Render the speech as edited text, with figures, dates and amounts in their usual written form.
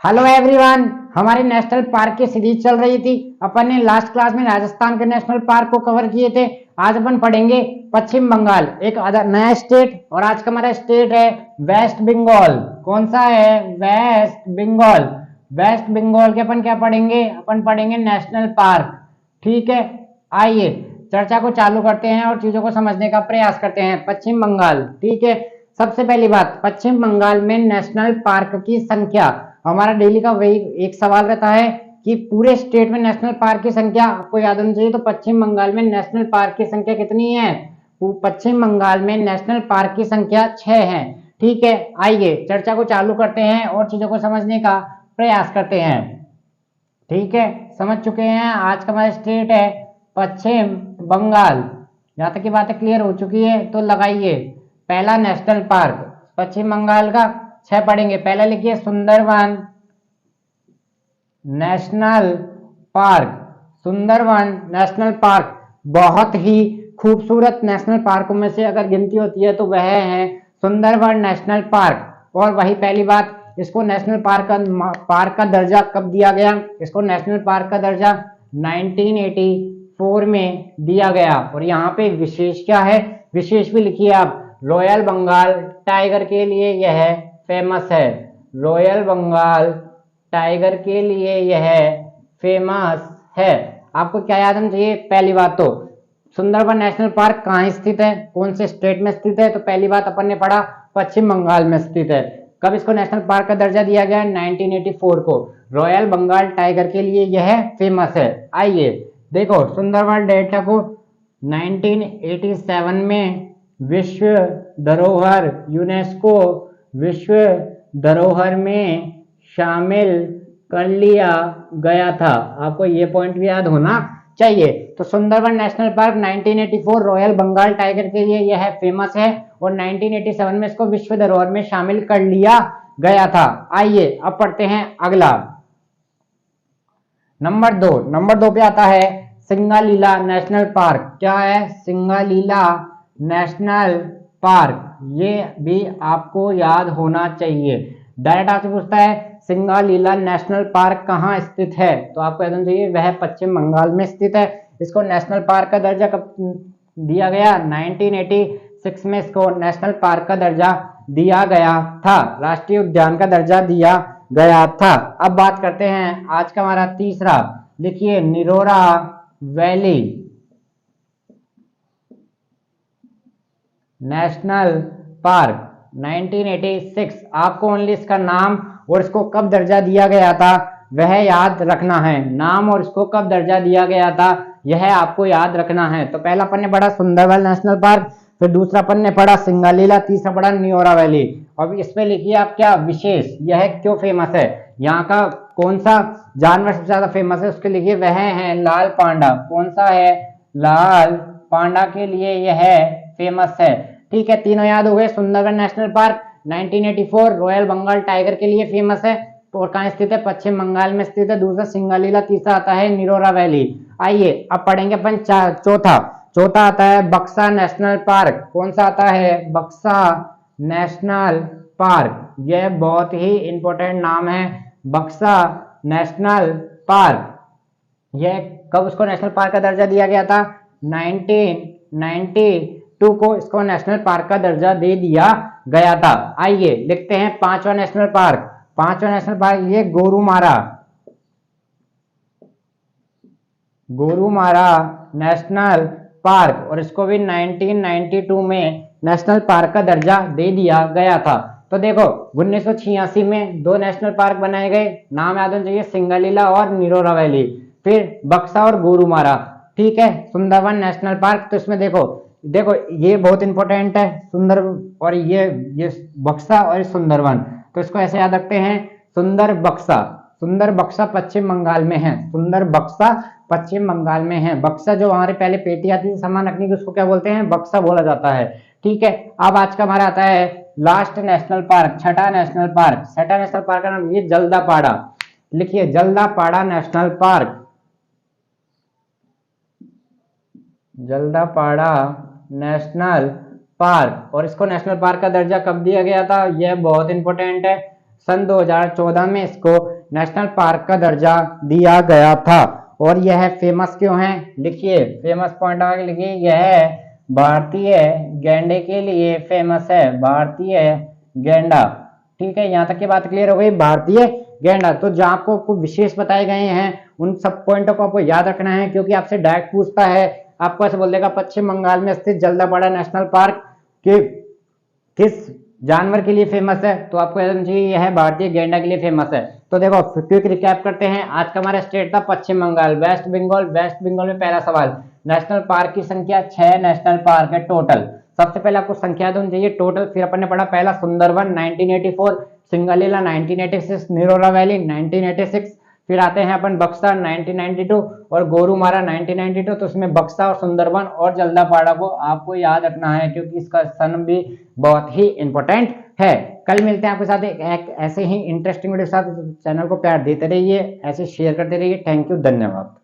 Hello everyone. हमारी national park की series चल रही थी। अपन ने लास्ट क्लास में राजस्थान के नेशनल पार्क को कवर किए थे। आज अपन पढ़ेंगे पश्चिम बंगाल, एक नया स्टेट। और आज का हमारा स्टेट है वेस्ट बंगाल। कौन सा है? वेस्ट बंगाल। वेस्ट बंगाल के अपन क्या पढ़ेंगे? अपन पढ़ेंगे नेशनल पार्क। ठीक है, आइए चर्चा को चालू करते हैं और चीजों को समझने का प्रयास करते हैं। पश्चिम बंगाल, ठीक है। सबसे पहली बात, पश्चिम बंगाल में नेशनल पार्क की संख्या। हमारा डेली का वही एक सवाल रहता है कि पूरे स्टेट में नेशनल पार्क की संख्या आपको याद होनी चाहिए। तो पश्चिम बंगाल में नेशनल पार्क की संख्या कितनी है? पश्चिम बंगाल में नेशनल पार्क की संख्या 6 है। ठीक है, आइए चर्चा को चालू करते हैं और चीजों को समझने का प्रयास करते हैं। ठीक है, समझ चुके हैं। आज का हमारा स्टेट है पश्चिम बंगाल। यहाँ तक की बातें क्लियर हो चुकी है तो लगाइए पहला नेशनल पार्क पश्चिम बंगाल का 6 पढ़ेंगे। पहला लिखिए Sundarvan national park. Sundarvan national park बहुत ही खूबसूरत नेशनल पार्कों में से अगर गिनती होती है तो वह है सुंदरवन नेशनल पार्क। और वही पहली बात, इसको नेशनल पार्क का दर्जा कब दिया गया? इसको नेशनल पार्क का दर्जा 1984 में दिया गया। और यहाँ पे विशेष क्या है? विशेष भी लिखिए आप। रॉयल बंगाल टाइगर के लिए यह फेमस है। रॉयल बंगाल टाइगर के लिए यह फेमस है। आपको क्या याद होना चाहिए? पहली बात तो सुंदरबन नेशनल पार्क कहाँ स्थित है, कौन से स्टेट में स्थित है? तो पहली बात अपन ने पढ़ा पश्चिम बंगाल में स्थित है। कब इसको नेशनल पार्क का दर्जा दिया गया? 1984 को। रॉयल बंगाल टाइगर के लिए यह फेमस है। आइए देखो सुंदरबन डेल्टा को 1987 में विश्व धरोहर यूनेस्को विश्व धरोहर में शामिल कर लिया गया था। आपको ये पॉइंट भी याद होना चाहिए। तो Sundarban national park 1984 royal Bengal tiger के लिए यह फेमस है और 1987 में इसको विश्व धरोहर में शामिल कर लिया गया था। आइए अब पढ़ते हैं अगला। नंबर दो पे आता है सिंगालीला नेशनल पार्क। क्या है? Singalila national park. ये भी आपको याद होना चाहिए। डायरेक्ट आपसे पूछता है सिंगालीला नेशनल पार्क कहाँ स्थित है, तो आपको याद होना चाहिए वह पश्चिम बंगाल में स्थित है। इसको नेशनल पार्क का दर्जा कब दिया गया? 1986 में इसको नेशनल पार्क का दर्जा दिया गया था, राष्ट्रीय उद्यान का दर्जा दिया गया था। अब बात करते हैं आज का हमारा तीसरा। लिखिए निरोरा वैली नेशनल पार्क 1986। आपको ओनली इसका नाम और इसको कब दर्जा दिया गया था वह याद रखना है। नाम और इसको कब दर्जा दिया गया था यह आपको याद रखना है। तो पहला अपन ने पढ़ा सुंदरबन नेशनल पार्क, फिर दूसरा अपन ने पढ़ा सिंगालीला, तीसरा पढ़ा नियोरा वैली। अब इसमें लिखिए आप क्या विशेष, यह क्यों फेमस है, यहाँ का कौन सा जानवर सबसे ज्यादा फेमस है उसके लिखिए वह है लाल पांडा। कौन सा है? लाल पांडा के लिए यह फेमस है। ठीक है, तीनों याद हो गए। Sundarban national park 1984 royal Bengal tiger के लिए फेमस है और कहाँ स्थित है? पश्चिम बंगाल में स्थित है। दूसरा सिंगालीला, तीसरा आता है निरोरा वैली। आइए अब पढ़ेंगे अपन चौथा आता है बक्सा नेशनल पार्क। कौन सा आता है? बक्सा नेशनल पार्क। यह बहुत ही इंपॉर्टेंट नाम है, बक्सा नेशनल पार्क। यह कब उसको नेशनल पार्क का दर्जा दिया गया था? 1992 को इसको नेशनल पार्क का दर्जा दे दिया गया था। आइए लिखते हैं पांचवा नेशनल पार्क। पांचवा नेशनल पार्क ये गोरुमारा नेशनल पार्क, और इसको भी 1992 में नेशनल पार्क का दर्जा दे दिया गया था। तो देखो 1986 में दो नेशनल पार्क बनाए गए, नाम याद होना चाहिए सिंगालीला और निरोरा वैली, फिर बक्सा और गोरुमारा। ठीक है, सुंदरबन नेशनल पार्क। तो इसमें देखो ये बहुत इंपॉर्टेंट है, सुंदर और ये बक्सा और सुंदरबन। तो इसको ऐसे याद रखते हैं सुंदर बक्सा पश्चिम बंगाल में है। सुंदर बक्सा पश्चिम बंगाल में है। बक्सा जो हमारे पहले पेटी आती थी सामान रखने की उसको क्या बोलते हैं? बक्सा बोला जाता है। ठीक है, अब आज का हमारा आता है लास्ट नेशनल पार्क, छठा नेशनल पार्क का नाम ये जल्दापाड़ा। लिखिए Jaldapara national park. Jaldapara national park, और इसको नेशनल पार्क का दर्जा कब दिया गया था? यह बहुत इंपॉर्टेंट है, सन 2014 में इसको नेशनल पार्क का दर्जा दिया गया था। और यह फेमस क्यों है, लिखिए फेमस पॉइंट आगे लिखिए, यह भारतीय गैंडे के लिए फेमस है, भारतीय गैंडा। ठीक है, यहाँ तक की बात क्लियर हो गई, भारतीय गैंडा। तो जो आपको कुछ विशेष बताए गए हैं उन सब पॉइंटों को आपको याद रखना है, क्योंकि आपसे डायरेक्ट पूछता है, आपको ऐसे बोल देगा पश्चिम बंगाल में स्थित जलदापाड़ा नेशनल पार्क के किस जानवर के लिए फेमस है, तो आपको याद रखना चाहिए यह भारतीय गैंडा के लिए फेमस है। तो देखो क्विक रिकैप करते हैं। आज का हमारा स्टेट था पश्चिम बंगाल। वेस्ट बंगाल, वेस्ट बंगाल में पहला सवाल, नेशनल पार्क की संख्या 6 नेशनल पार्क है टोटल। सबसे पहले आपको संख्या होनी चाहिए टोटल। फिर अपन ने पढ़ा पहला सुंदरवन 1984, सिंगलीला 1986, निरोरा वैली 1986, फिर आते हैं अपन बक्सा 1992 और गोरुमारा 1992। तो इसमें बक्सा और सुंदरवन और जल्दापाड़ा को आपको याद रखना है, क्योंकि इसका सन भी बहुत ही इंपॉर्टेंट है। कल मिलते हैं आपके साथ एक ऐसे ही इंटरेस्टिंग वीडियो के साथ। चैनल को प्यार देते रहिए, ऐसे शेयर करते रहिए। थैंक यू, धन्यवाद।